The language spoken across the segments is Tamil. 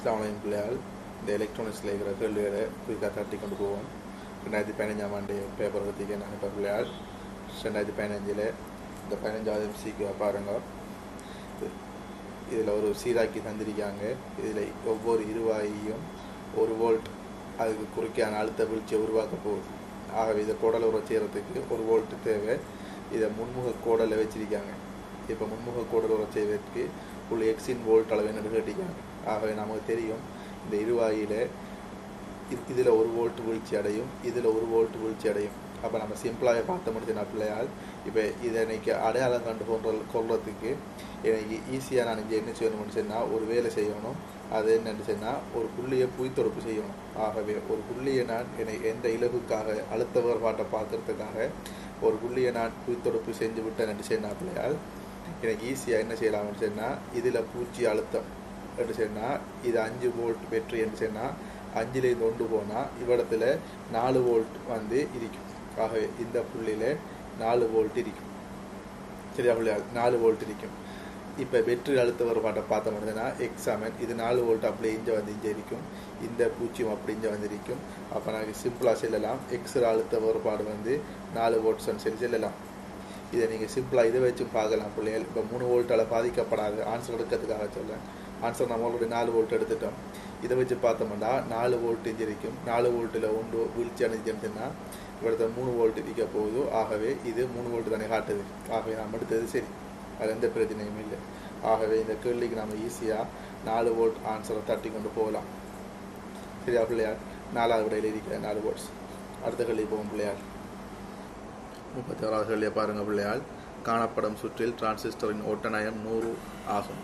அஸ்ஸலாமு பிள்ளையால் இந்த எலக்ட்ரானிக்ஸில் இருக்கிற கேள்விகளை குயிக்காக தட்டி கொண்டு போவோம். 2015 ஆண்டு பேப்பர் பற்றிக்க நான் இப்போ பிள்ளையால் 2015 இந்த 15வது எம்சிக்கு பாருங்க. இதில் ஒரு சீராக்கி தந்திருக்காங்க. இதில் ஒவ்வொரு இருவாயும் 1 வோல்ட் அதுக்கு குறுக்கான அழுத்த வீழ்ச்சியை உருவாக்க போகுது. ஆகவே இதை கோடலை உரை செய்கிறதுக்கு 1 வோல்ட் தேவை. இதை முன்முக கோடலை வச்சிருக்காங்க. இப்போ முன்முக கோடல் உரை செய்வதற்கு உள்ள எக்ஸின் வோல்ட் அளவு என்ன கேட்டிருக்காங்க. ஆகவே நமக்கு தெரியும் இந்த இருவாயில் இதில் 1 வோல்ட் வீழ்ச்சி அடையும், இதில் 1 வோல்ட் வீழ்ச்சி அடையும். அப்போ நம்ம சிம்பிளாக பார்த்த முடிச்சுனா பிள்ளையால் இப்போ இதை இன்னைக்கு அடையாளம் கண்டு கொள்றதுக்கு எனக்கு ஈஸியாக நான் இங்கே என்ன செய்யணும்னு சொன்னால் ஒரு வேலை செய்யணும். அது என்னென்னு சொன்னால் ஒரு புள்ளியை புய்த்தொடுப்பு செய்யணும். ஆகவே ஒரு புள்ளியை நான் எந்த இலகுக்காக அழுத்த வேறுபாட்டை பார்க்கறதுக்காக ஒரு புள்ளியை நான் புய்த்தொடுப்பு செஞ்சு விட்டேன் என்று சொன்னால் பிள்ளையால் எனக்கு ஈஸியாக என்ன செய்யலாம்னு சொன்னால் இதில் பூச்சி அழுத்தம் என்று சொன்னால் இது 5 வோல்ட் பெற்று என்று சொன்னால் 5லேருந்து 1 போனால் இவ்விடத்தில் 4 வோல்ட் வந்து இருக்கும். ஆகவே இந்த புள்ளியில் 4 வோல்ட் இருக்கும். சரியா பிள்ளையால் 4 வோல்ட் இருக்கும். இப்போ வெற்றி அழுத்த வேறுபாட்டை பார்த்த முடியுதுன்னா எக்ஸாமன் இது 4 வோல்ட் அப்படியே இங்கே இருக்கும். இந்த பூச்சியம் அப்படி இங்கே இருக்கும். அப்போ நாங்கள் சிம்பிளாக செல்லலாம். எக்ஸில் அழுத்த வேறுபாடு வந்து 4 வோல்ட்ஸ்ன்னு செல்லலாம். இதை நீங்கள் சிம்பிளாக இதை வச்சும் பார்க்கலாம் பிள்ளைகள். இப்போ 3 வோல்ட்டால் பாதிக்கப்படாது. ஆன்சர் எடுக்கிறதுக்காக சொல்கிறேன். ஆன்சர் நம்ம ஆல்ரெடி 4 வோல்ட் எடுத்துட்டோம். இதை வச்சு பார்த்தோம்னா 4 வோல்ட் இருக்கும். 4 வோல்ட்டில் 1 வீழ்ச்சி அடைஞ்சுன்னா இவ்வளோ 3 வோல்ட் இருக்க போகுது. ஆகவே இது 3 வோல்ட் தானே காட்டுது. ஆகவே நம்ம எடுத்தது சரி, அது எந்த பிரச்சனையும் இல்லை. ஆகவே இந்த கேள்விக்கு நம்ம ஈஸியாக 4 வோல்ட் ஆன்சரை தட்டி கொண்டு போகலாம். சரியா பிள்ளையார்? 4வது விடையில் இருக்கிற 4 வோல்ட்ஸ். அடுத்த கேள்வி போகும் பிள்ளையார். 36வது கேள்வியை பாருங்கள் பிள்ளையால். காணப்படும் சுற்றில் டிரான்சிஸ்டரின் ஓட்ட நயம் 100 ஆகும்.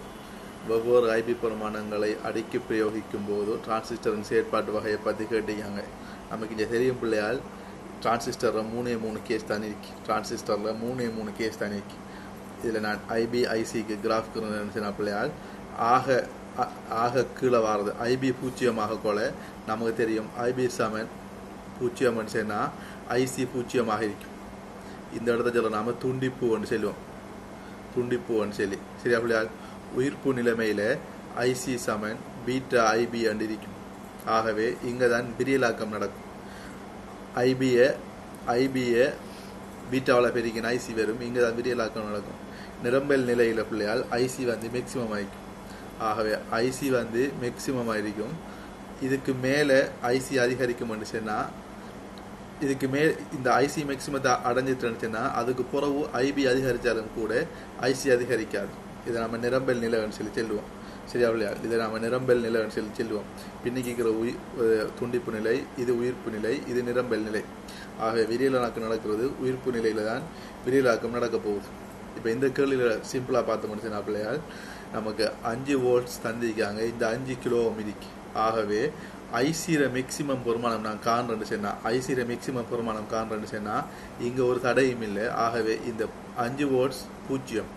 வெவ்வேறு ஐபி பெருமானங்களை அடுக்கி பிரயோகிக்கும் போது டிரான்சிஸ்டரின் செயற்பாட்டு வகையை பற்றி கேட்டிருக்காங்க. நமக்கு இங்கே தெரியும் பிள்ளையால் டிரான்சிஸ்டரில் 3 கேஸ் தான் இருக்கு. டிரான்சிஸ்டரில் 3 கேஸ் தான் இருக்கு. இதில் நான் ஐபி ஐசிக்கு கிராஃப்க்கு நினைச்சேன் பிள்ளையால் ஆக கீழே வாரது ஐபி பூஜ்ஜியமாக கூட நமக்கு தெரியும் ஐபி சமன் பூஜ்ஜியம் சொன்னால் ஐசி பூஜ்ஜியமாக இருக்கும். இந்த இடத்த சொல்ல நாம் துண்டிப்புன்னு சொல்லுவோம். துண்டிப்புன்னு சொல்லி சரியா பிள்ளையால்? உயிர்ப்பு நிலைமையில் ஐசி சமன் பீட்டா ஐபி அண்டு இருக்கும். ஆகவே இங்கே தான் விரியலாக்கம் நடக்கும். ஐபியை பீட்டாவில் பெருக்கின ஐசி வரும். இங்கே தான் விரியலாக்கம் நடக்கும். நிரம்பல் நிலையில் பிள்ளையால் ஐசி வந்து மேக்சிமம் ஆகிக்கும். ஆகவே ஐசி வந்து மேக்சிமம் ஆகிருக்கும். இதுக்கு மேலே ஐசி அதிகரிக்கும்னு சொன்னால் இதுக்கு மேல் இந்த ஐசி மேக்சிமத்தை அடைஞ்சிட்டுச்சுன்னா அதுக்கு பிறகு ஐபி அதிகரித்தாலும் கூட ஐசி அதிகரிக்காது. இதை நம்ம நிரம்பல் நிலைன்னு சொல்லி சொல்லுவோம். சரியா இல்லையா? இதை நம்ம நிரம்பல் நிலைன்னு சொல்லி சொல்லுவோம். பின்னிக்கிற துண்டிப்பு நிலை, இது உயிர்ப்பு நிலை, இது நிரம்பல் நிலை. ஆகவே விரியலாக்கம் நடக்கிறது உயிர்ப்பு நிலையில் தான் விரியலாக்கம் நடக்க போகுது. இப்போ இந்த கேள்வியில் சிம்பிளாக பார்த்து முடிச்சுன்னா பிள்ளையால் நமக்கு 5 வோல்ட்ஸ் தந்திருக்காங்க. இந்த 5 கிலோ இருக்கு. ஆகவே ஐசியில மேக்சிமம் பெருமானம் நான் காண்றேன்னு சொன்னால் ஐசியில மேக்சிமம் பெருமானம் காண்றேன்னு சொன்னால் இங்கே ஒரு தடையும் இல்லை. ஆகவே இந்த 5 வோல்ட்ஸ் பூஜ்ஜியம்.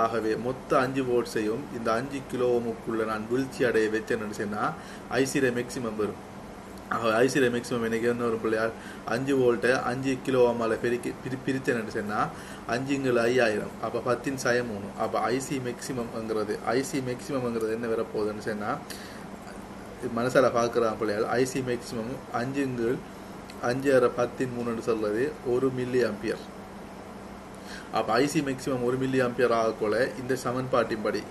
ஆகவே மொத்த 5 வோல்ட்ஸையும் இந்த 5 கிலோவுக்குள்ள நான் வீழ்ச்சி அடைய வச்சேன்னு சொன்னால் ஐசியில மேக்சிமம் வரும். ஆகவே ஐசியில மேக்சிமம் எனக்கு என்ன ஒரு பிள்ளையால் 5 வோல்ட்டை 5 கிலோவாமால் பிரித்தேன்னு சொன்னால் 5×5000. அப்போ 10×3. அப்போ ஐசி மேக்சிமம்ங்கிறது என்ன வரப்போகுதுன்னு சொன்னால் மனசால பார்க்குறான் பிள்ளையால் ஐசி மேக்சிமம் 5×5×10×3 சொல்றது 1 மில்லி ஆம்பியர். அப்போ ஐசி மேக்சிமம் 1 மில்லி ஆம்பியர் ஆகக்கூட இந்த சமன்பாட்டின்படி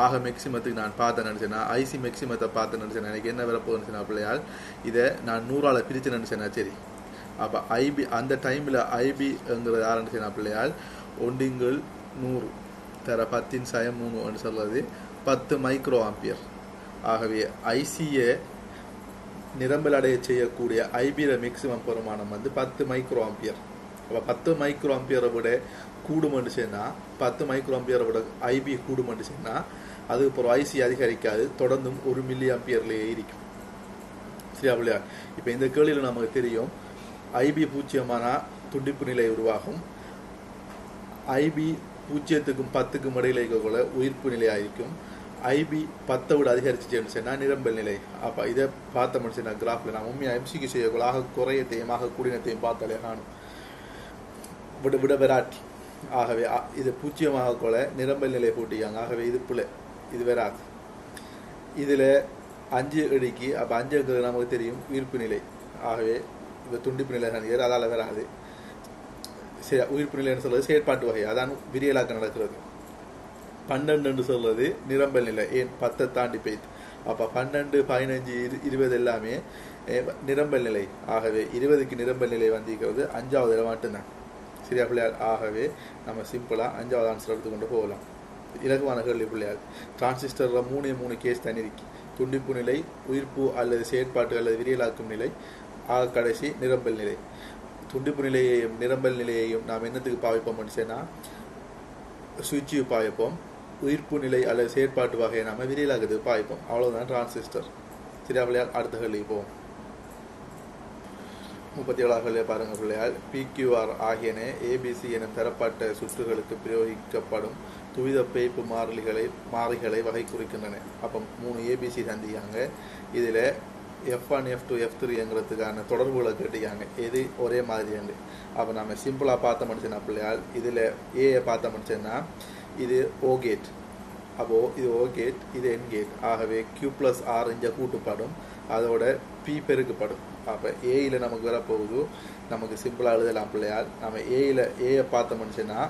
ஆக மேக்சிமத்துக்கு நான் பார்த்தேன் நினச்சேன்னா ஐசி மேக்சிமத்தை பார்த்தேன் நினச்சேன் எனக்கு என்ன வரப்போகுதுன்னு பிள்ளையால் இதை நான் 100ஆல் பிரித்து நினச்சேன்னா சரி. அப்போ ஐபி அந்த டைமில் ஐபிங்கிறது யாருன்னு பிள்ளையால் 1×100 தர 10×3 சொல்றது 10 மைக்ரோ ஆம்பியர். ஆகவே ஐசியை நிரம்பல் அடைய செய்யக்கூடிய ஐபியில் மேக்சிமம் பெருமானம் வந்து 10 மைக்ரோ ஆம்பியர். அப்போ 10 மைக்ரோ ஆம்பியரை விட கூடுமென்று சொன்னால் 10 மைக்ரோ ஆம்பியரை விட ஐபி கூடுமென்று சொன்னால் அதுக்கப்புறம் ஐசி அதிகரிக்காது. தொடர்ந்தும் 1 மில்லி ஆம்பியர்லேயே இருக்கும். சரியா பிள்ளையா? இப்போ இந்த கேள்வியில் நமக்கு தெரியும் ஐபி பூஜ்ஜியமான துண்டிப்பு நிலை உருவாகும். ஐபி 0க்கும் 10க்கும் இடையில இருக்கக்குள்ள உயிர்ப்பு நிலையாயிருக்கும். ஐபி 10 விட அதிகரிச்சுன்னு சொன்னால் நிரம்பல் நிலை. அப்போ இதை பார்த்த முடிச்சுன்னா கிராஃபில் நான் உண்மையாக எம்சிக்கு செய்யக்குள்ள ஆக குறையத்தையும் ஆக கூடினத்தையும் பார்த்தாலே காணும் விட வெராட்டி. ஆகவே இது பூஜ்ஜியமாக கூட நிரம்பல் நிலை போட்டிக்காங்க. ஆகவே இது பிள்ளை, இது வராது. இதில் 5 இடிக்கு அப்போ 5 நமக்கு தெரியும் உயிர்ப்பு நிலை. ஆகவே இந்த துண்டிப்பு நிலை தான் அதால் வராது. உயிர்ப்பு நிலைன்னு சொல்றது செயற்பாட்டு வகை, அதான் விரியலாக்க நடக்கிறது. 12 என்று சொல்றது நிரம்பல் நிலை. ஏன் 10 தாண்டி போய்த்து. அப்போ 12, 15, 20 எல்லாமே நிரம்பல் நிலை. ஆகவே 20க்கு நிரம்பல் நிலை வந்திருக்கிறது 5வது மட்டும்தான். சரியா பிள்ளையார்? ஆகவே நம்ம சிம்பிளா 5வது ஆன்சர் எடுத்துக்கொண்டு போகலாம். இலகுவான கேள்வி பிள்ளையார். டிரான்சிஸ்டர்ல 3 கேஸ் தனி இருக்கு. துண்டிப்பு நிலை, உயிர்ப்பு அல்லது செயற்பாட்டு அல்லது விரியலாக்கும் நிலை, ஆக கடைசி நிரம்பல் நிலை. துண்டிப்பு நிலையையும் நிரம்பல் நிலையையும் நாம் என்னத்துக்கு பாவிப்போம் சொன்னா சுவிட்சு பாவிப்போம். உயிர்ப்பு நிலை அல்லது செயற்பாட்டு வகையை நாம விரியலாக்குறதுக்கு பாவிப்போம். அவ்வளவுதான் டிரான்சிஸ்டர். சரியா பிள்ளையார்? அடுத்த கேள்விக்கு போவோம். 37 பாருங்க பிள்ளையார். PQR ஆகியன ABC எனும் தரப்பட்ட சுற்றுகளுக்கு பிரயோகிக்கப்படும் துவித பேய்ப்பு மாறிகளை வகை குறிக்கின்றன. அப்போ 3 ABC தந்திக்காங்க. இதில் F1, F2, F3ங்கிறதுக்கான தொடர்புகளை கேட்டிருக்காங்க. எது ஒரே மாதிரி உண்டு. அப்போ நம்ம சிம்பிளாக பார்த்த முடிச்சோன்னா பிள்ளையால் இதில் ஏயை பார்த்த முடிச்சோன்னா இது O கேட். அப்போது இது O கேட், இது N கேட். ஆகவே Q+R இங்கே கூட்டுப்படும், அதோட P பெருக்கப்படும். அப்போ ஏயில் நமக்கு வரப்போகுது. நமக்கு சிம்பிளாக எழுதலாம் பிள்ளையால். நம்ம ஏயை பார்த்த முடிச்சோன்னா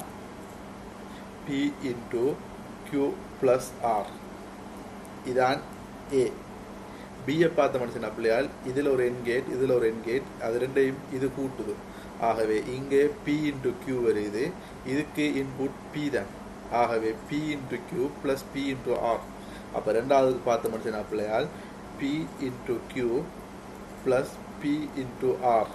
P × Q+R இதான் A. பியை பார்த்த மனுஷன் பிள்ளையால் இதில் ஒரு N கேட், இதில் ஒரு N கேட், அது ரெண்டையும் இது கூட்டுது. ஆகவே இங்கே P × Q வருது. இதுக்கு இன்புட் P தான். ஆகவே P × Q + P × R. அப்போ ரெண்டாவதுக்கு பார்த்த மனுஷன் பிள்ளையால் P × Q + P × R.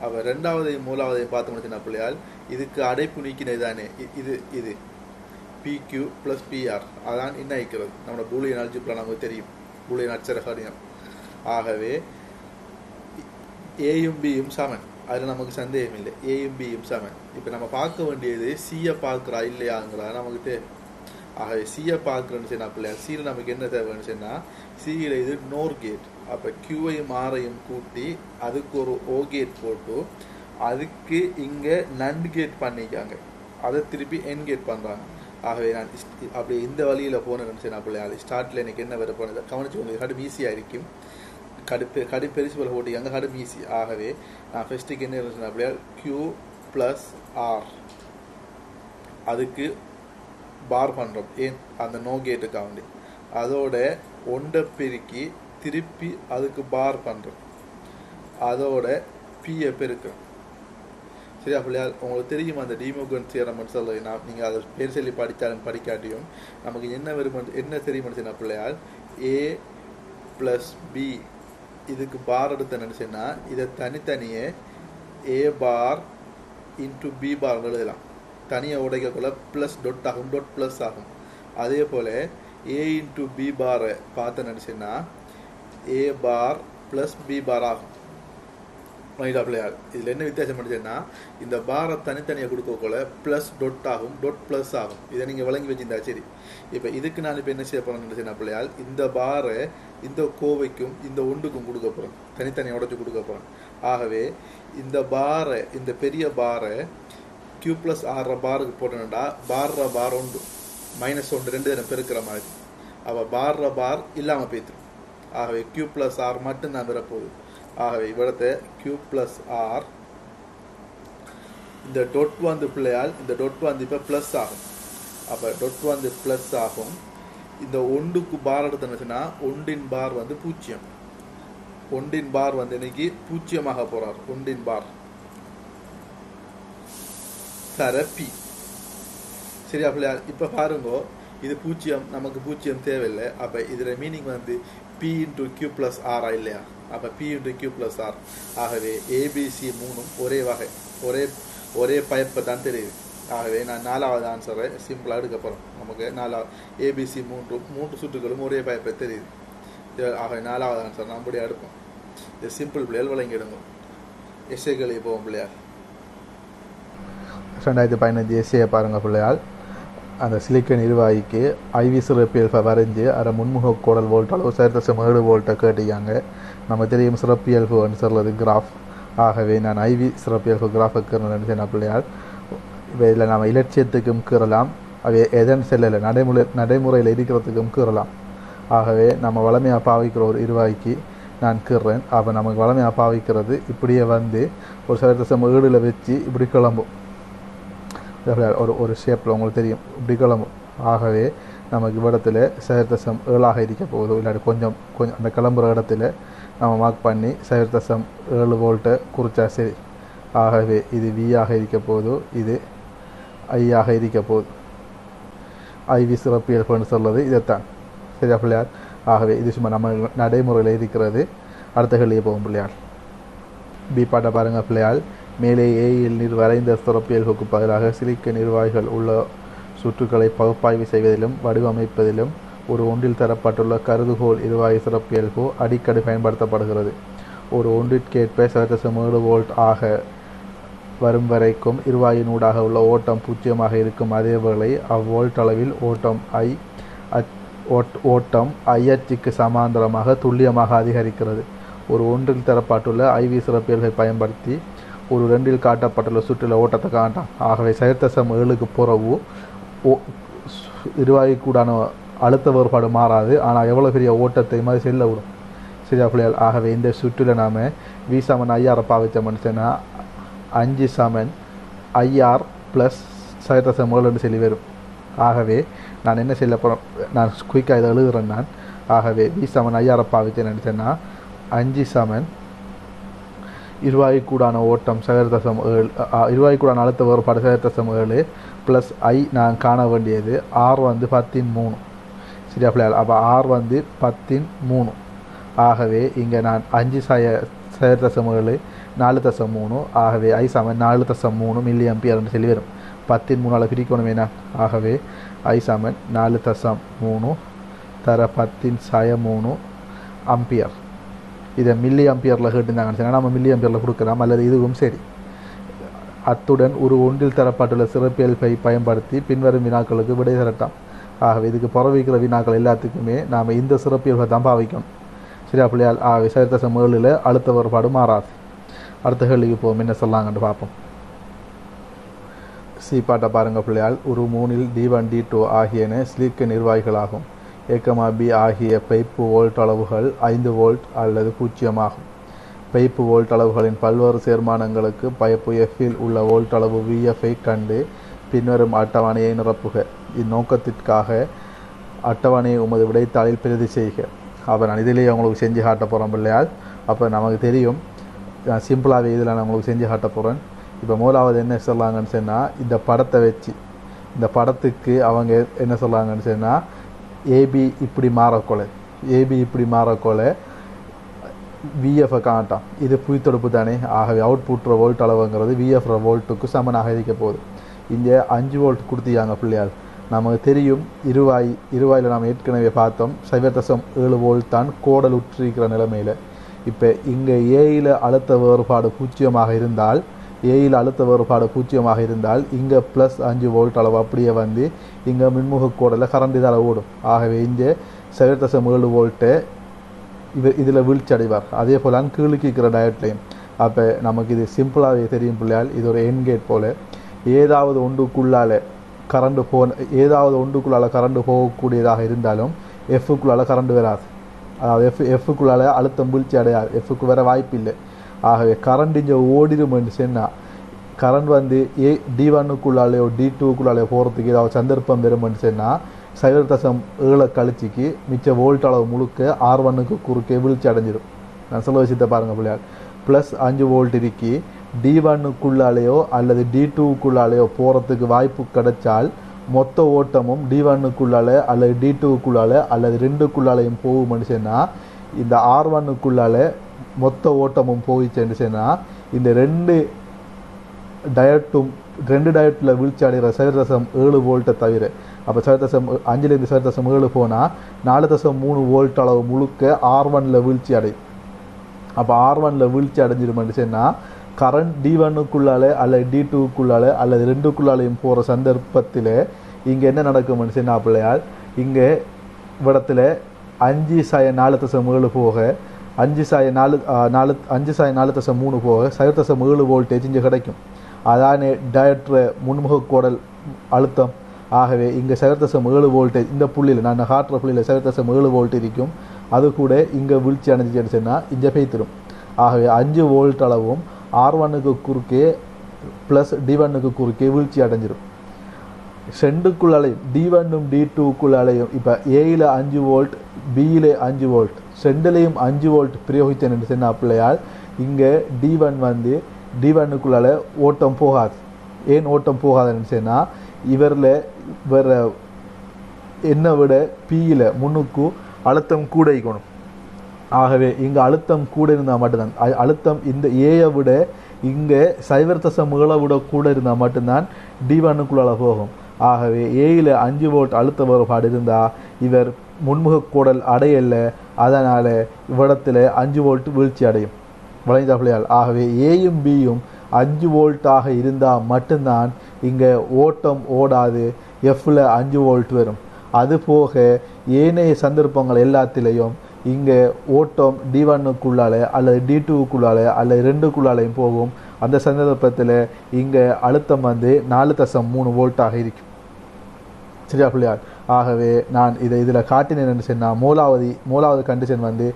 அப்போ ரெண்டாவதையும் மூணாவதையும் பார்த்த மனுஷன் பிள்ளையால் இதுக்கு அடைப்பு நீக்கினது தானே இது PQ + PR. அதான் என்ன இருக்கிறது நம்மளோட பூலியன் அல்ஜிப்ரா நமக்கு தெரியும், பூலியன் அட்சர கடினம். ஆகவே ஏயும் பியும் சமன், அதில் நமக்கு சந்தேகம் இல்லை. ஏயும் பியும் சமன். இப்போ நம்ம பார்க்க வேண்டியது சியை பார்க்குறா இல்லையாங்கிறா நமக்கு தேவை. ஆகவே சியை பார்க்குறேன்னு சொன்னா பிள்ளையா சியில் நமக்கு என்ன தேவைன்னு சொன்னால் சியில் இது நோர் கேட். அப்போ கியூவையும் ஆரையும் கூட்டி அதுக்கு ஒரு ஓ கேட் போட்டு அதுக்கு இங்கே நண்ட் கேட் பண்ணிக்காங்க, அதை திருப்பி என் கேட் பண்ணுறாங்க. ஆகவே நான் அப்படி இந்த வழியில் போனேன்னு சொன்னா பிள்ளையா அது ஸ்டார்ட்டில் எனக்கு என்ன வர போனது கவனிச்சு உங்களுக்கு கடும் ஈஸியாக இருக்கும். கடுப்பெரிசு போல போட்டிக்காங்க, கடும் ஈஸி. ஆகவே நான் ஃபஸ்ட்டுக்கு என்ன இருந்துச்சுன்னா அப்படியா Q+R அதுக்கு பார் பண்ணுறோம். ஏன் அந்த நோ கேட்டுக்காக வேண்டி அதோட ஒன்றை பெருக்கி திருப்பி அதுக்கு பார் பண்ணுறோம், அதோட பியை பெருக்கிறோம். சரியா பிள்ளையா உங்களுக்கு தெரியும் அந்த டிமோகன் தியரம்னு சொல்லி நான் நீங்கள் அதை பேர் சொல்லி படித்தாலும் படிக்காட்டியும் நமக்கு என்ன என்ன தெரியுமா பிள்ளையால் A + B இதுக்கு பார் எடுத்த நினச்சேன்னா இதை தனித்தனியே A பார் × B பார் எழுதலாம். தனியாக உடைக்கக்குள்ள ப்ளஸ் டொட் ஆகும், டொட் ப்ளஸ் ஆகும். அதே போல் A × B பாரை பார்த்து நினச்சேன்னா A பார் + B பார் ஆகும். பிள்ளையார் இதில் என்ன வித்தியாசம் பண்ணிச்சேன்னா இந்த பாரை தனித்தனியாக கொடுக்கக்குள்ள ப்ளஸ் டொட் ஆகும், டொட் ப்ளஸ் ஆகும். இதை நீங்கள் விளங்கி வச்சிருந்தா சரி. இப்போ இதுக்கு நான் இப்போ என்ன செய்ய போகிறேன்னு நினச்சேன்னா பிள்ளையால் இந்த பாரை இந்த கோவைக்கும் இந்த ஒன்றுக்கும் கொடுக்க போகிறேன், தனித்தனியாக உடச்சி கொடுக்க போகிறேன். ஆகவே இந்த பாரை இந்த பெரிய பாரை Q+R பாருக்கு போட்டோம்னா பார் ஒன்று -1 2 தரம் பெருக்கிற மாதிரி. அவள் பார் இல்லாமல் போய்த்துரும். ஆகவே Q+R மட்டும் தான் வரப்போகுது. ஆகவே இவ்விடத்தை Q+R இந்த டொட் வந்து பிள்ளையால் இந்த டொட் வந்து இப்போ ப்ளஸ் ஆகும். அப்போ டொட் வந்து ப்ளஸ் ஆகும். இந்த ஒன்றுக்கு பார் எடுத்துச்சுன்னா ஒன்றின் பார் வந்து 0. ஒன்றின் பார் வந்து இன்னைக்கு 0 போறார். ஒன்றின் பார் தெரப்பி. சரியா பிள்ளையார்? இப்போ பாருங்க இது 0 நமக்கு 0 தேவையில்லை. அப்போ இதில் மீனிங் வந்து P × Q+R இல்லையா? அப்போ P × Q+R. ஆகவே ABC 3 ஒரே வகை, ஒரே பைப்பை தான் தெரியுது. ஆகவே நான் 4வது ஆன்சரை சிம்பிளாக எடுக்க போகிறோம். நமக்கு 4 ABC 3 சுற்றுகளும் ஒரே பைப்பை தெரியுது. ஆகவே 4வது ஆன்சர் நான் அப்படியே எடுப்போம். இது சிம்பிள் பிள்ளைகள் விளங்கி எடுங்க. எஸ்ஏக்களை போவோம் பிள்ளையார். 2015 எஸ்ஏ பாருங்கள் பிள்ளையால். அந்த சிலிக்கன் இருவாய்க்கு IV சிறப்பியல்பை வரைஞ்சி அதை முன்முக கோடல் வோல்ட் அளவு 7.7 வோல்ட்டை கேட்டிக்காங்க. நம்ம தெரியும் சிறப்பியல்புன்னு சொல்கிறது கிராஃப். ஆகவே நான் IV சிறப்பியல்பு கிராஃபை கீறேன் பிள்ளையால். இதில் நம்ம இலட்சியத்துக்கும் கீறலாம், அவை எதன் செல்லலை நடைமுறையில் இருக்கிறதுக்கும் கீறலாம். ஆகவே நம்ம வளமையாக பாவிக்கிற ஒரு இருவாய்க்கு நான் கீறேன். அப்போ நமக்கு வளமையாக பாவிக்கிறது இப்படியே வந்து ஒரு 0.7 வச்சு இப்படி கிளம்பும். ஒரு ஷேப்பில் உங்களுக்கு தெரியும் இப்படி கிளம்பும். ஆகவே நமக்கு இடத்துல 0.7 இருக்க போகுது. இல்லாட்டி கொஞ்சம் அந்த கிளம்புற இடத்துல நம்ம மார்க் பண்ணி 0.7 வோல்ட்டை குறிச்சா சரி. ஆகவே இது V ஆக இருக்க போகுது, இது I ஆக இருக்க போகுது. IV சிறப்பியல்புன்னு சொல்வது இதைத்தான். சரியா பிள்ளையார்? ஆகவே இது சும்மா நம்ம நடைமுறையில் இருக்கிறது. அடுத்த கேள்வியை போகும் பிள்ளையார். பி பாட்டை பாருங்கள் பிள்ளையால். மேலே ஏயில் நீர் வரைந்த சிறப்பியல்புக்கு பதிலாக சிலிக்க நிர்வாகிகள் உள்ள சுற்றுக்களை பகுப்பாய்வு செய்வதிலும் வடிவமைப்பதிலும் ஒரு ஒன்றில் தரப்பட்டுள்ள கருதுகோள் இருவாயு சிறப்பியல்பு அடிக்கடி பயன்படுத்தப்படுகிறது. ஒரு ஒன்றிற்கேற்ப 0.7 வோல்ட் ஆக வரும் வரைக்கும் இருவாயினூடாக உள்ள ஓட்டம் 0 இருக்கும். அதேவேளை அவ்வோல்ட் அளவில் ஓட்டம் ஐஎச்சுக்கு சமாந்தரமாக துல்லியமாக அதிகரிக்கிறது. ஒரு ஒன்றில் தரப்பட்டுள்ள IV சிறப்பியல்பை பயன்படுத்தி ஒரு 2இல் காட்டப்பட்டுள்ள சுற்றில ஓட்டத்தை காட்டாம். ஆகவே 0.7க்கு பிறகு இருவாய்க்கூடான அழுத்த வேறுபாடு மாறாது. ஆனால் எவ்வளோ பெரிய ஓட்டத்தை மாதிரி செல்ல விடும். சரியா பிள்ளைகள்? ஆகவே இந்த சுற்றில் நாம் V = IR பாவிச்சோம்னு சொன்னால் 5 IR + 0.7 சொல்லி வரும். ஆகவே நான் என்ன செய்ய போகிறேன், நான் குயிக்காக இதை எழுதுகிறேன் நான். ஆகவே V = IR பாவிச்சேன்னு சொன்னால் 5 இருவாய்க்கூடான ஓட்டம் 0.7, இருவாய்க்கூடான அழுத்த வேறுபாடு 0.7 + I நான் காண வேண்டியது R வந்து 10/3. சரியா பிள்ளைகள்? அப்போ R வந்து 10/3. ஆகவே இங்கே நான் 5/0.7 4.3. ஆகவே I = 4.3 மில்லி ஆம்பியர்னு சொல்லி வரும். 10/3 பிரிக்கணும் வேணா. ஆகவே I = 4.3 தர 10/3 ஆம்பியர். இதை மில்லி ஆம்பியரில் கேட்டுருந்தாங்கன்னு சொன்னால் நம்ம மில்லி ஆம்பியரில் கொடுக்கலாம், அல்லது இதுவும் சரி. அத்துடன் ஒரு ஒன்றில் தரப்பட்டுள்ள சிறப்பியல்பை பயன்படுத்தி பின்வரும் வினாக்களுக்கு விடை தரட்டாம். ஆகவே இதுக்கு புறவிக்கிற வினாக்கள் எல்லாத்துக்குமே நாம் இந்த சிறப்பியல்பை தான் பாவிக்கணும். சரியா பிள்ளையால்? ஆகவே 0.7 அழுத்த வேறுபாடு மாறாது. அடுத்த கேள்விக்கு போவோம், என்ன சொல்லாங்கன்னு பார்ப்போம். சி பாட்டை பாருங்கள் பிள்ளையால். ஒரு 3இல் D1 D2 ஆகியன ஸ்லீக்க நிர்வாகிகளாகும். A, B ஆகிய பைப்பு வோல்ட் அளவுகள் 5 வோல்ட் அல்லது 0 ஆகும். பைப்பு வோல்ட் அளவுகளின் பல்வேறு சேர்மானங்களுக்கு பைப்பு Fஇல் உள்ள வோல்ட் அளவு VF கண்டு பின்வரும் அட்டவணையை நிரப்புக. இந்நோக்கத்திற்காக அட்டவணையை உமது விடைத்தாளில் பிரதி செய்க. அப்போ நான் இதிலேயே உங்களுக்கு செஞ்சு காட்ட போகிறேன் பிள்ளையால். அப்போ நமக்கு தெரியும், சிம்பிளாகவே இதில் நான் உங்களுக்கு செஞ்சு காட்ட போகிறேன். இப்போ முதலாவது என்ன சொல்லாங்கன்னு சொன்னால், இந்த படத்தை வச்சு இந்த படத்துக்கு அவங்க என்ன சொல்லாங்கன்னு சொன்னால், ஏபி இப்படி மாறக்கொலை VF காட்டாம். இது புய்த்தொடுப்பு தானே. ஆகவே அவுட்புட்ற வோல்ட் அளவுங்கிறது VF வோல்ட்டுக்கு சமனாக இருக்க போகுது. இங்கே 5 வோல்ட் கொடுத்தியாங்க பிள்ளையால். நமக்கு தெரியும் இருவாயில் நாம் ஏற்கனவே பார்த்தோம் 0.7 வோல்ட் தான் கோடல் உற்றிருக்கிற நிலைமையில். இப்போ இங்கே ஏயில் அழுத்த வேறுபாடு 0 இருந்தால் இங்கே +5 வோல்ட் அளவு அப்படியே வந்து இங்கே மின்முக கோடலில் கரண்ட் இதால் ஓடும். ஆகவே இங்கே 0.7 வோல்ட்டு இதில் வீழ்ச்சி அடைவார். அதே போல் கீழுக்கு இருக்கிற டயட்லையும். அப்போ நமக்கு இது சிம்பிளாகவே தெரியும் பிள்ளையால். இது ஒரு என்கேட் போல். ஏதாவது ஒன்றுக்குள்ளால் கரண்டு போகக்கூடியதாக இருந்தாலும் எஃப்க்குள்ளால் கரண்டு வராது. அதாவது எஃப்க்குள்ளால் அழுத்தம் வீழ்ச்சி அடையாது. எஃப்க்கு வர வாய்ப்பு இல்லை. ஆகவே கரண்ட் இங்கே ஓடிடுமென்று சொன்னால் கரண்ட் வந்து D1க்குள்ளாலேயோ D2க்குள்ளாலேயோ போகிறதுக்கு ஏதாவது சந்தர்ப்பம் வருமென்று சொன்னால் 0.7 கழிச்சிக்கு மிச்ச வோல்ட் அளவு முழுக்க R1க்கு குறுக்கே வீழ்ச்சி அடைஞ்சிடும். நான் சொல்ல விஷயத்தை பாருங்கள் பிள்ளையார். +5 வோல்ட் இருக்கி D1க்குள்ளாலேயோ அல்லது D2க்குள்ளாலேயோ போகிறதுக்கு வாய்ப்பு கிடைச்சால் மொத்த ஓட்டமும் D1க்குள்ளாலே அல்லது D2க்குள்ளாலே அல்லது 2க்குள்ளாலையும் போகும்னு சொன்னால் இந்த R1க்குள்ளாலே மொத்த ஓட்டமும் போயிச்சுன்னு சொன்னால் இந்த 2 டயட்டில் வீழ்ச்சி அடைகிற 0.7 வோல்ட்டை தவிர, அப்போ 0.5லேருந்து 0.7 போனால் 4.3 வோல்ட் அளவு முழுக்க R1ல் வீழ்ச்சி அடையும். அப்போ R1ல் வீழ்ச்சி அடைஞ்சிருமென்னு சொன்னால் கரண்ட் D1க்குள்ளாலே அல்லது D2க்குள்ளாலே அல்லது 2க்குள்ளாலையும் போகிற சந்தர்ப்பத்தில் இங்கே என்ன நடக்கும்னு சொன்னால் பிள்ளையால், இங்கே இடத்துல 5/4.7 போக 5/4.3 போக 0.7 வோல்டேஜ் இங்கே கிடைக்கும். அதானே டயட்ரு முன்முக கோடல் அழுத்தம். ஆகவே இங்கே 0.7 வோல்டேஜ் இந்த புள்ளியில் நான் காட்டுற புள்ளியில் 0.7 வோல்ட் இருக்கும். அது கூட இங்கே வீழ்ச்சி அடைஞ்சிச்சுன்னு சொன்னால் இங்கே பெய்த்திடும். ஆகவே 5 வோல்ட் அளவும் R1க்கு குறுக்கே ப்ளஸ் D1க்கு குறுக்கே வீழ்ச்சி அடைஞ்சிடும். செண்டுக்குள்ளாலையும் D1ம் D2க்குள்ளாலையும் இப்போ ஏயில் 5 வோல்ட் பியில் 5 வோல்ட் செண்டுலேயும் 5 வோல்ட் பிரயோகித்தேன் என்று சொன்ன பிள்ளையால் இங்கே D1 வந்து D1க்குள்ளால ஓட்டம் போகாது. ஏன் ஓட்டம் போகாதுன்னு சொன்னால் இவரில் வேறு என்னை விட பியில் முன்னுக்கு அழுத்தம் கூட இருக்கணும். ஆகவே இங்கே அழுத்தம் கூட இருந்தால் மட்டும்தான் அழுத்தம் இந்த ஏயை விட இங்கே 0.7 விட கூட இருந்தால் மட்டும்தான் D1க்குள்ளால போகும். ஆகவே ஏயில் 5 வோல்ட் அழுத்த வேறுபாடு இருந்தால் இவர் முன்முக கூடல் அடையலை. அதனால் இவ்விடத்தில் 5 வோல்ட் வீழ்ச்சி அடையும் வளைந்த பிள்ளையால். ஆகவே ஏயும் பியும் 5 வோல்ட்டாக இருந்தால் மட்டும்தான் இங்கே ஓட்டம் ஓடாது. எஃப்பில் 5 வோல்ட் வரும். அதுபோக ஏனைய சந்தர்ப்பங்கள் எல்லாத்திலையும் இங்கே ஓட்டம் D1க்குள்ளால அல்லது D2க்குள்ளால அல்லது 2க்குள்ளாலையும் போகும். அந்த சந்தர்ப்பத்தில் இங்கே அழுத்தம் வந்து 4.3 வோல்ட்டாக இருக்கும். சரியா பிள்ளையார்? ஆகவே நான் இதில் காட்டினேன் என்று சொன்னால் மூலாவது கண்டிஷன் வந்து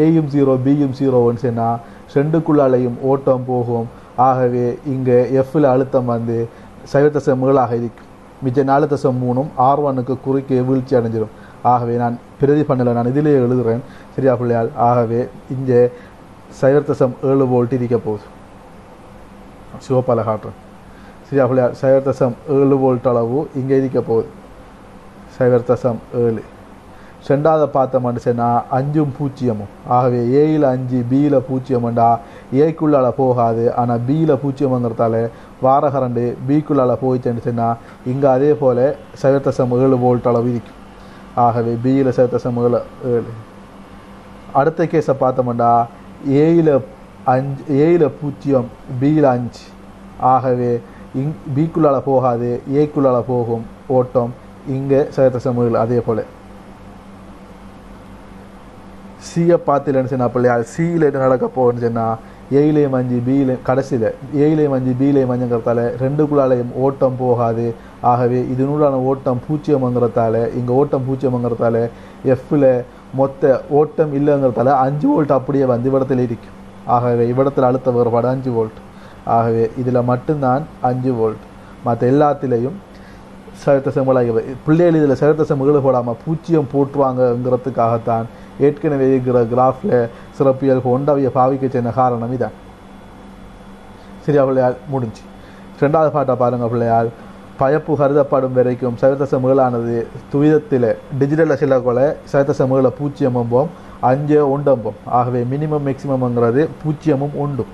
ஏயும் 0 பியும் 0ன்னு சொன்னால் 2க்குள்ளாலையும் ஓட்டம் போகும். ஆகவே இங்கே எஃப்பில் அழுத்தம் வந்து 0.7 இருக்கும். மிச்ச 4.3 R1க்கு குறுக்கே வீழ்ச்சி அடைஞ்சிடும். ஆகவே நான் பிரதி பண்ணலை, நான் இதிலேயே எழுதுகிறேன். சரியா பிள்ளையால்? ஆகவே இங்கே 0.7 வோல்ட் இருக்க போகுது. சிவப்பால் காட்டுறேன். சரியா பிள்ளையால்? 0.7 வோல்ட் அளவு இங்கே இருக்க போகுது. 0.7 ரெண்டாவது பார்த்தோம்னு சொன்னால் 5ம் 0. ஆகவே ஏயில் 5 பியில் 0ண்டா ஏக்குள்ளால் போகாது. ஆனால் பியில் 0ங்கிறதால வார கரண்டு பிக்குள்ளால் போயிடுச்சுன்னு சொன்னால் இங்கே அதே போல் 0.7 வோல்ட் அளவு இருக்கும். ஆகவே பியில் 0.7. அடுத்த கேஸை பார்த்தோம்னா ஏயில் 0 பியில் 5. ஆகவே பிக்குள்ளால் போகாது, ஏக்குள்ளால் போகும் ஓட்டம். இங்கே 0.7 அதே போல். சியை பார்த்துலன்னு சொன்னால் பிள்ளையால் சியில் என்ன நடக்க போகுன்னு சொன்னால் ஏயிலையும் 5 பியிலையும் கடைசியில் ஏயிலையும் 5 பியிலையும் 5ங்கிறதால 2க்குள்ளாலையும் ஓட்டம் போகாது. ஆகவே இதனூடான ஓட்டம் 0ங்கிறதால இங்கே ஓட்டம் 0ங்கிறதால எஃப்பில் மொத்த ஓட்டம் இல்லைங்கிறதால 5 வோல்ட் அப்படியே வந்து இவ்விடத்தில் இருக்கும். ஆகவே இவ்விடத்தில் அழுத்த வேறுபாடு 5 வோல்ட். ஆகவே இதில் மட்டும்தான் 5 வோல்ட். மற்ற எல்லாத்திலையும் 0.7 பிள்ளைகள் இதில் 0.7 போடாமல் 0 போட்டுருவாங்கங்கிறதுக்காகத்தான் ஏற்கனவே இருக்கிற கிராஃபில் சிறப்பியல் ஒன்றாவிய பாவிக்க சென்ன காரணம் இதான். சரியா பிள்ளையால்? முடிஞ்சு. ரெண்டாவது பாட்டை பாருங்கள் பிள்ளையால். பயப்பு கருதப்படும் வரைக்கும் 0.7 துவிதத்தில் டிஜிட்டலில் சில கொல 0.7 0 5 1. ஆகவே மினிமம் மேக்சிமம்ங்கிறது 0ம் 1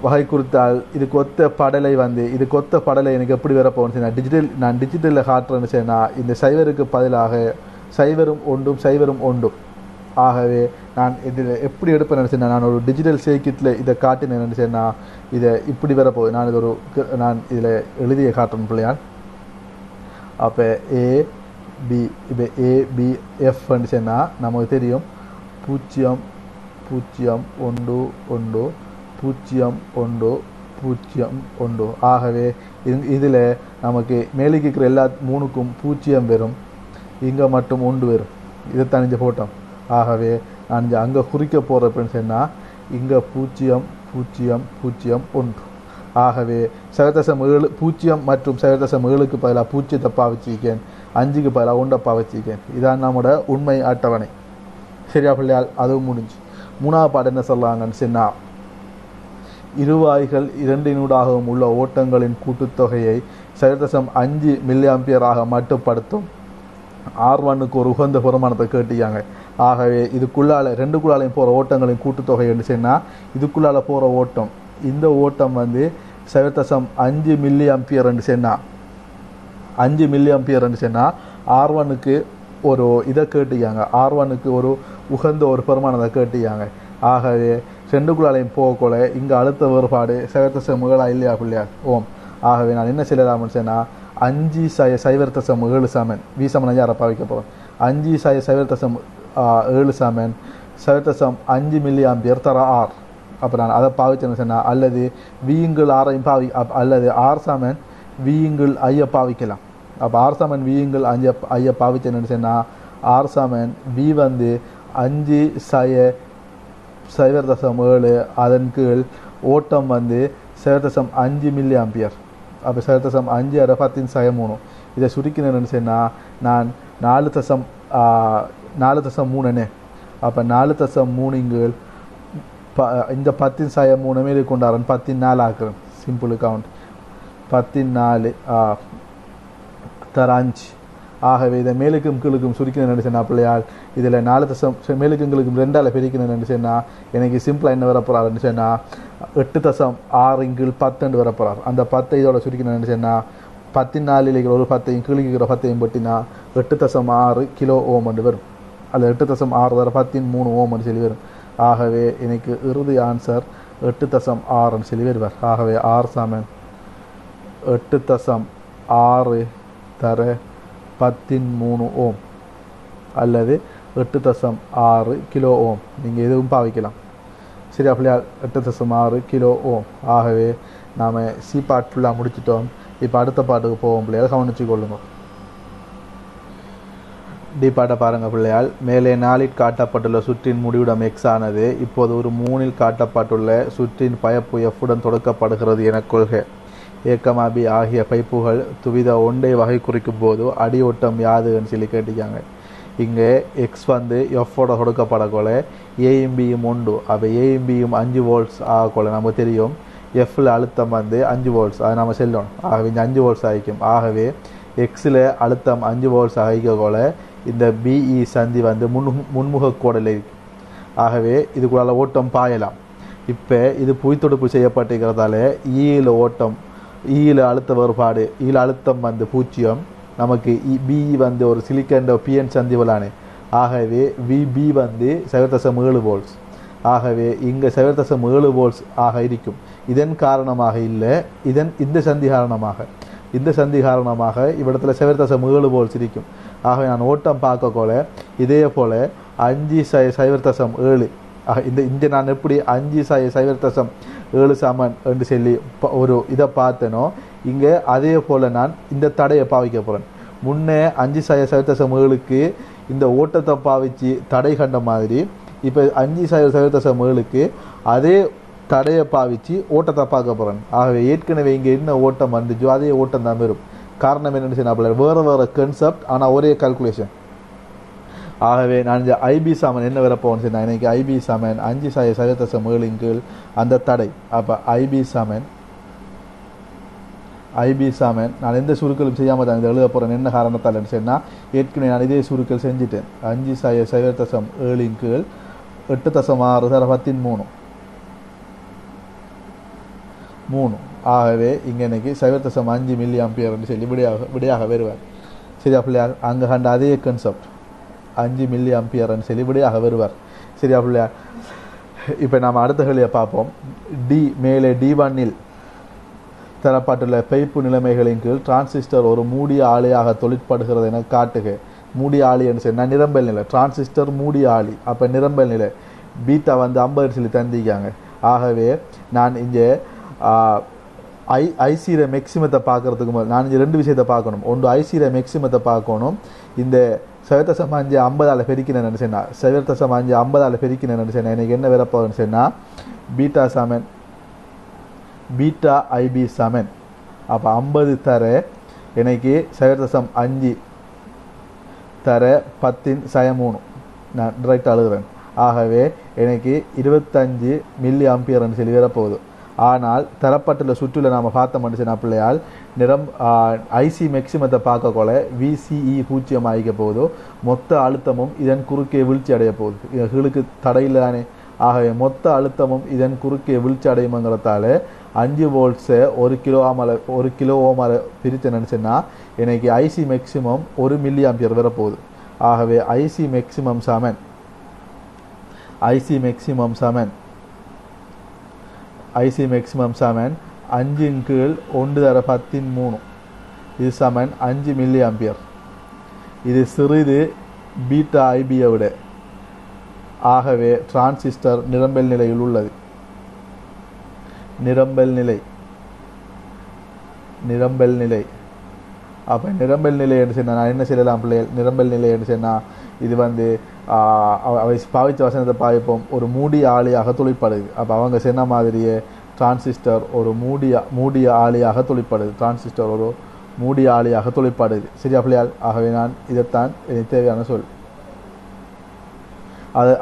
வகை குறித்தால் இதுக்கு ஒத்த படலை வந்து இதுக்கு ஒத்த படலை எனக்கு எப்படி வரப்போன்னு சொன்னால் நான் டிஜிட்டலில் காட்டுறேன்னு சொன்னால் இந்த 0க்கு பதிலாக 0ம் 1 0ம் 1. ஆகவே நான் இதில் எப்படி எடுப்பேன் நினச்சேன்னா நான் ஒரு டிஜிட்டல் சர்க்யூட்டில் இதை காட்டினேன் நினச்சேன்னா இதை இப்படி வரப்போகுது. நான் இதில் எழுதிய காட்டுறேன் பிள்ளையான். அப்போ ஏபி இப்போ ஏபிஎஃப்ன்னு சொன்னால் நமக்கு தெரியும் 0 0 1 1 0 1 0 1. ஆகவே இதில் நமக்கு மேலுக்கு இருக்கிற எல்லா 3க்கும் 0 வரும். இங்கே மட்டும் 1 வரும். இதை தனிஞ்ச போட்டோம். ஆகவே நான் இங்கே அங்கே குறிக்க போகிறப்பன்னு சொன்னால் இங்கே 0 0 0 1. ஆகவே 0.7 0 மற்றும் 0.7க்கு பதிலாக 0 பாவிச்சிருக்கேன், 5க்கு பதிலாக 1 பாவிச்சிருக்கேன். இதான் நம்மளோட உண்மை அட்டவணை. சரியா பிள்ளையால்? அதுவும் முடிஞ்சு. மூணாவது பாட்டு என்ன சொல்லலாங்கன்னு சொன்னால் இருவாய்கள் இரண்டினூடாகவும் உள்ள ஓட்டங்களின் கூட்டுத்தொகையை 0.5 மில்லியாம்பியராக மட்டுப்படுத்தும் R1க்கு ஒரு உகந்த பெருமானத்தை கேட்டியாங்க. ஆகவே இதுக்குள்ளால் 2க்குள்ளாலையும் போகிற ஓட்டங்களின் கூட்டுத்தொகை என்று சொன்னால் இதுக்குள்ளால் போகிற ஓட்டம் இந்த ஓட்டம் வந்து 0.5 மில்லியாம்பியர் என்று சொன்னால் 5 மில்லியாம்பியர் என்று சொன்னால் R1க்கு ஒரு இதை கேட்டியாங்க. R1க்கு ஒரு உகந்த ஒரு பெருமானத்தை கேட்டியாங்க. ஆகவே 2க்குள்ளாலையும் போகக்கூட இங்கே அழுத்த வேறுபாடு 0.7 இல்லையா பிள்ளையார்? ஓம். ஆகவே நான் என்ன செய்யலாம்னு சொன்னால் 5 0.7 சமன் V சமன் 5 பாவிக்க போகிறோம். 5 0.7 சமன் 0.5 மில்லியாம்பியர் தர R. அப்போ நான் அதை பாவிச்சேன்னு சொன்னால் அல்லது V × R ஐயும் அல்லது R சமன் V × I பாவிக்கலாம். அப்போ ஆர் சமன் வியுங்கள் ஐயா பாவிச்சு என்னன்னு சொன்னால் ஆர் சமன் வி வந்து 5/0.7 அதன் கீழ் ஓட்டம் வந்து 0.5 மில்லி ஆம்பியர். அப்போ 0.5 அரை 10/3 இதை சுருக்கினேன்னு சொன்னால் நான் 4.3 அப்போ 4.3 இந்த 10/3 மேலே கொண்டாடுறேன் 14 ஆக்குறேன். சிம்பிள் கவுண்ட் 14 தர 5. ஆகவே இதை மேலுக்கும் கீழுக்கும் சுருக்கினேன்னு சொன்னால் பிள்ளையால் இதில் 4 மேலுக்கும் கீழுக்கும் 2ஆல் பிரிக்கணும்னு சொன்னால் எனக்கு சிம்பிளாக என்ன வரப்போறாருன்னு சொன்னால் 8.6 10 வரப்போறார். அந்த 10 இதோட சுருக்கினேன்னு சொன்னால் 14 ஒரு 10 கீழுக்கிற 10 பட்டினா 8.6 கிலோ ஓம் என்று வரும். அது 8.6 தர 13 ஓம் என்று சொல்லி வரும். ஆகவே எனக்கு இறுதி ஆன்சர் 8.6 சொல்லி வருவார். ஆகவே ஆர் சமன் 8.6 தர 13 ஓம் அல்லது 8.6 கிலோ ஓம். நீங்கள் எதுவும் பாவிக்கலாம். சரியா பிள்ளையால் 8.6 கிலோ ஓம். ஆகவே நாம் சி பார்ட் ஃபுல்லாக முடிச்சிட்டோம். இப்போ அடுத்த பாட்டுக்கு போவோம் பிள்ளையால், கவனிச்சு கொள்ளுங்க. டி பாட்டை பாருங்கள் பிள்ளையால். மேலே 4 காட்டப்பட்டுள்ள சுற்றின் முடிவிடம் எக்ஸ் ஆனது இப்போது ஒரு 3 காட்டப்பட்டுள்ள சுற்றின் பயப்பு எஃப்புடன் தொடக்கப்படுகிறது என கொள்க. ஏக்கமாபி ஆகிய பைப்புகள் துவித ஒன்றை வகை குறிக்கும் போது அடியோட்டம் யாதுன்னு சொல்லி கேட்டிருக்காங்க. இங்கே எக்ஸ் வந்து எஃப்போட கொடுக்கப்படக்கொள்ள ஏயும் பியும் உண்டு. அப்போ ஏயும் பியும் 5 வோல்ட்ஸ் ஆகக்கொள்ள நமக்கு தெரியும். எஃப்பில் அழுத்தம் வந்து 5 வோல்ட்ஸ், அதை நம்ம செல்லணும். ஆகவே இந்த 5 வோல்ட்ஸ் ஆகிக்கும். ஆகவே எக்ஸில் அழுத்தம் 5 வோல்ட்ஸ் ஆகிக்கொள்ள இந்த பிஇ சந்தி வந்து முன்முக கோடில் இருக்கு. ஆகவே இதுக்குள்ள ஓட்டம் பாயலாம். இப்போ இது புய்த்தொடுப்பு செய்யப்பட்டிருக்கிறதால ஈயில் ஓட்டம், ஈயில் அழுத்த வேறுபாடு, ஈயில் அழுத்தம் வந்து 0. நமக்கு பிஇ வந்து ஒரு சிலிக்கன் பிஎன் சந்தி விளானே. ஆகவே விபி வந்து 7.7 வோல்ட்ஸ். ஆகவே இங்கே 7.7 வோல்ட்ஸ் ஆக இருக்கும். இதன் காரணமாக இல்லை, இந்த சந்தி காரணமாக இவ்விடத்தில் 7.7 வோல்ட்ஸ் இருக்கும். ஆகவே நான் ஓட்டம் பார்க்கக்கோல இதே போல் 5/0.7 இந்த நான் எப்படி 5/0.7 சமன் என்று சொல்லி ஒரு இதை பார்த்தேனோ இங்கே அதே போல் நான் இந்த தடையை பாவிக்க போகிறேன். முன்னே 5/0.7க்கு இந்த ஓட்டத்தை பாவிச்சு தடை கண்ட மாதிரி இப்போ 5/0.7க்கு அதே தடையை பாவிச்சு ஓட்டத்தை பார்க்க போகிறேன். ஆகவே ஏற்கனவே இங்கே என்ன ஓட்டம் வந்துச்சோ அதே ஓட்டம் தான் வரும். காரணம் என்னென்னு சொன்னால் வேறு கன்செப்ட் ஆனால் ஒரே கால்குலேஷன். ஆகவே நான் இந்த ஐபி சாமன் என்ன வரப்போன்னு சொன்னால் எனக்கு ஐபி சாமன் 5/0.7 கீழ் அந்த தடை. அப்போ ஐபி சாமன் நான் எந்த சுருக்களும் செய்யாமல் தான் இதை எழுத போகிறேன். என்ன காரணத்தால் சொன்னால் ஏற்கனவே நான் இதே சுருக்கள் செஞ்சுட்டேன். 5/0.7 கீழ் 8.6 தர 13 ஆகவே இங்கே எனக்கு 0.5 மில்லி ஆம்பியர்னு சொல்லி விடையாக வருவார். சரியா பிள்ளையார்? அங்கே கண்ட அதே கன்செப்ட் 5 மில்லி ஆம்பியர்னு சொல்லி விடையாக வருவார். சரியா பிள்ளையார்? இப்போ நாம் அடுத்த கேள்வியை பார்ப்போம். மேலே D1 தரப்பட்டுள்ள பைப்பு நிலைமைகளின் கீழ் டிரான்சிஸ்டர் ஒரு மூடிய ஆலையாக தொழிற்படுகிறது என காட்டுக. மூடிய ஆலைன்னு சொன்னால் நிரம்பல் நிலை. டிரான்சிஸ்டர் மூடிய ஆலை. அப்போ நிரம்பல் நிலை பீட்டா வந்து 50 சொல்லி தந்திக்காங்க. ஆகவே நான் இங்கே ஐசியில மேக்சிமத்தை பார்க்கறதுக்கு முதல் நான் இங்கே 2 விஷயத்தை பார்க்கணும். ஒன்று ஐசியில மேக்சிமத்தை பார்க்கணும். இந்த 7.5 50ஆல் பெருக்கினேன் நினைச்சேன்னா 7.5 50ஆல் பெருக்கினேன் நினைச்சேன்னா எனக்கு என்ன வரப்போகுதுன்னு சொன்னால் பீட்டா ஐபி சமன். அப்போ 50 தர எனக்கு 7.5 தர 10/3 நான் டைரெக்டாக எழுதுறேன். ஆகவே எனக்கு 25 மில்லி ஆம்பியர்னு சொல்லி வரப்போகுது. ஆனால் தரப்பட்டுள்ள சுற்றில் நாம் பார்த்த மனுஷனா பிள்ளையால் ஐசி மேக்சிமத்தை பார்க்கக்கொள்ள விசிஇ 0 ஆகிக்க போகுதோ மொத்த அழுத்தமும் இதன் குறுக்கே வீழ்ச்சி அடைய போகுது. இதுகளுக்கு தடையில் தானே. ஆகவே மொத்த அழுத்தமும் இதன் குறுக்கே வீழ்ச்சி அடையுங்கிறதால 5 வோல்ட்ஸை 1 கிலோ ஓமால் பிரித்து நினச்சேன்னா எனக்கு ஐசி மேக்சிமம் 1 மில்லி ஆம்பியர் வரப்போகுது. ஆகவே ஐசி மேக்சிமம் சமன் 5 கீழ் 1 தர 13 இது சமன் 5 மில்லி ஆம்பியர். இது சிறிது பீட்டா ஐபியை விட. ஆகவே டிரான்சிஸ்டர் நிரம்பல் நிலையில் உள்ளது. நிரம்பல் நிலை அப்போ நிரம்பல் நிலை என்று சொன்னால் நான் என்ன செய்யலாம் பிள்ளைகள்? நிரம்பல் நிலை என்று சொன்னால் இது வந்து அவை பாவித்த வசனத்தை பாவிப்போம், ஒரு மூடிய ஆளியாக தொழிற்படுது. அப்போ அவங்க சொன்ன மாதிரியே டிரான்சிஸ்டர் ஒரு மூடிய ஆளியாக தொழிற்படுது. டிரான்சிஸ்டர் ஒரு மூடிய ஆளியாக தொழிற்படுது. சரியா பிள்ளையால்? ஆகவே நான் இதைத்தான் எனக்கு தேவையான சொல்.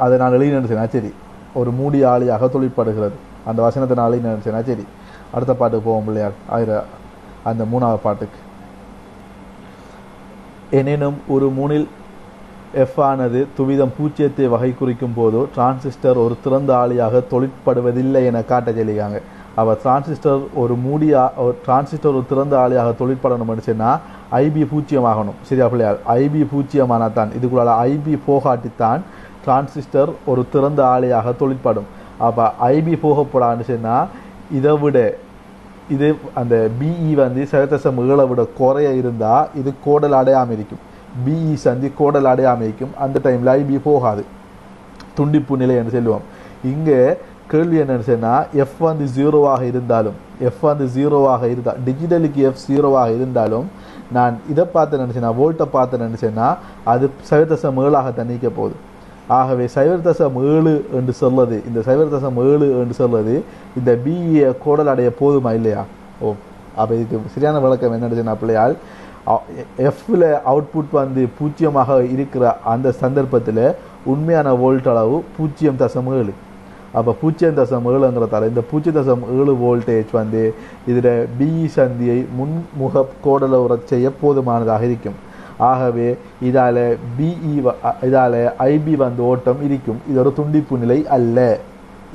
அதை நான் எழுதி நினைச்சேனா சரி, ஒரு மூடிய ஆளியாக தொழிற்படுகிறது. அந்த வசனத்தை நான் எழுதி நினைச்சேனா சரி. அடுத்த பாட்டுக்கு போவோம் பிள்ளையார். அந்த 3வது பாட்டுக்கு. எனினும் ஒரு மூணில் எஃப் ஆனது துவிதம் 0 வகை குறிக்கும் போதோ டிரான்சிஸ்டர் ஒரு திறந்த ஆளியாக தொழிற்படுவதில்லை என காட்ட சொல்லியிருக்காங்க. அவர் டிரான்சிஸ்டர் ஒரு திறந்த ஆளியாக தொழிற்படணும்னு சொன்னால் ஐபி 0 ஆகணும். சரியா பிள்ளையார்? ஐபி 0 ஆனால் தான், இதுக்குள்ள ஐபி போகாட்டித்தான் டிரான்சிஸ்டர் ஒரு திறந்த ஆளியாக தொழிற்படும். அப்போ ஐபி போகப்படான்னு சொன்னால் இதை விட இது அந்த பிஇ வந்து 0.7 விட குறைய இருந்தால் இது கோடல் அடையாமல் இருக்கும். பிஇ சந்தி கோடல் அடையாமல் இருக்கும். அந்த டைமில் ஐபி போகாது, துண்டிப்பு நிலை என்று சொல்லுவோம். இங்கே கேள்வி என்னன்னு சொன்னால் எஃப் வந்து 0 இருந்தாலும் டிஜிட்டலுக்கு எஃப் 0 இருந்தாலும் நான் இதை பார்த்து நினச்சேன்னா வோல்ட்டை பார்த்து நினச்சேன்னா அது 0.7 தண்ணிக்க போகுது. ஆகவே 0.7 என்று சொல்வது, இந்த 0.7 என்று சொல்வது இந்த பிஇ கோடல் அடைய போதுமா இல்லையா? அப்போ இதுக்கு சரியான விளக்கம் என்னன்னு பிள்ளையால், எஃப்ல அவுட்புட் வந்து 0 இருக்கிற அந்த சந்தர்ப்பத்தில் உண்மையான வோல்ட் அளவு 0.7. அப்போ 0.7ங்கிறதால இந்த 0.7 வோல்டேஜ் வந்து இதில் பிஇ சந்தியை முன்முக கோடலுற செய்ய போதுமானதாக இருக்கும். ஆகவே இதால் ஐபி வந்து ஓட்டம் இருக்கும். இது ஒரு துண்டிப்பு நிலை அல்ல.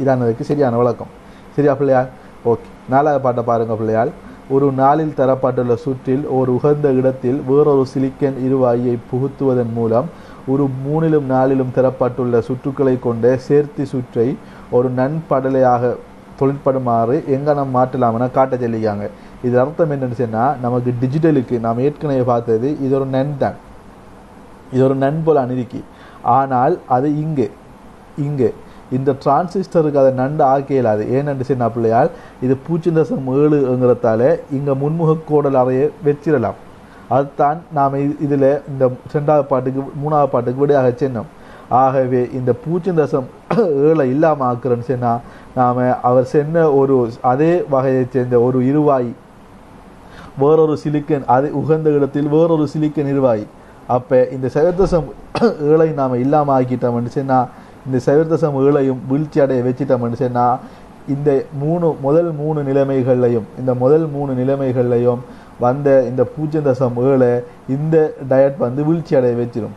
இதானதுக்கு சரியான விளக்கம். சரியா பிள்ளையால்? ஓகே. 4வது பாட்டை பாருங்க பிள்ளையால். ஒரு நாளில் தரப்பட்டுள்ள சுற்றில் ஒரு உகந்த இடத்தில் வேறொரு சிலிக்கன் இருவாயை புகுத்துவதன் மூலம் ஒரு 3லும் 4லும் தரப்பட்டுள்ள சுற்றுக்களை கொண்ட சேர்த்தி சுற்றை ஒரு நன்படலையாக தொழிற்படுமாறு எங்கனம் மாற்றலாம்னு காட்ட சொல்லிக்காங்க. இது அர்த்தம் என்னன்னு சொன்னால், நமக்கு டிஜிட்டலுக்கு நாம் ஏற்கனவே பார்த்தது இது ஒரு நன் தான், இது ஒரு நன் போல் அணிருக்கி. ஆனால் அது இங்கே இந்த டிரான்சிஸ்டருக்கு அதை நண்டு ஆக்கையிலாது. ஏன்னு சொன்னா பிள்ளையால் இது 0.7ங்கிறதால இங்கே முன்முக கோடல் அறையை வச்சிடலாம். அதுதான் நாம் இதில் இந்த 2வது பாட்டுக்கு 3வது பாட்டுக்கு விடையாக சென்னோம். ஆகவே இந்த 0.7 இல்லாமல் ஆக்குறேன்னு சொன்னால் நாம் அவர் சென்ன ஒரு அதே வகையை சேர்ந்த ஒரு இருவாய் வேறொரு சிலிக்கன், அது உகந்த இடத்தில் வேறொரு சிலிக்கன் இருவாய். அப்போ இந்த 0.7 நாம் இல்லாமல் ஆக்கிட்டோம்னு சொன்னால், இந்த 0.7 வீழ்ச்சி அடைய வச்சிட்டோம்னு சொன்னால் இந்த முதல் மூணு நிலைமைகள்லையும் வந்த இந்த 0.7 இந்த டயட் வந்து வீழ்ச்சி அடைய வச்சிடும்.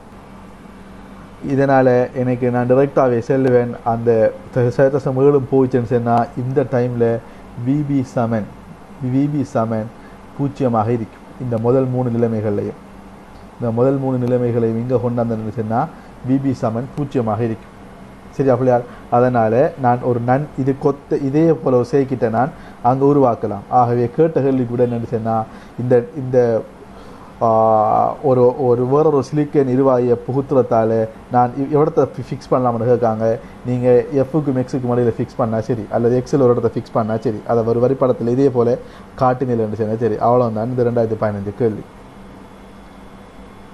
இதனால் எனக்கு நான் டிரெக்டாகவே செல்லுவேன். அந்த 0.7 போயிடுச்சுன்னு சொன்னால் இந்த டைமில் விபி சமன் 0 இருக்கும். இந்த முதல் மூணு நிலைமைகளையும் இங்கே கொண்டாந்து சொன்னால் விபி சமன் 0 இருக்கும். சரி அப்படியா? அதனால் நான் ஒரு இதே போல் ஒரு சேர்க்கிட்ட நான் அங்கே உருவாக்கலாம். ஆகவே கேட்ட கேள்விக்கு விட என்னன்னு சொன்னால் இந்த ஒரு வேறொரு சிலிக்கன் இருவாயை புகுத்துறதால நான் இடத்த ஃபிக்ஸ் பண்ணலாம்னு கேட்காங்க. நீங்கள் எஃப்க்கும் எக்ஸுக்கும் இடையில் ஃபிக்ஸ் பண்ணால் சரி, அல்லது எக்ஸில் ஒரு இடத்த ஃபிக்ஸ் பண்ணால் சரி, அதை ஒரு வரிப்படத்தில் இதே போல் காட்டினில் சொன்னால் சரி. அவ்வளோதான் இந்த 2015 கேள்வி.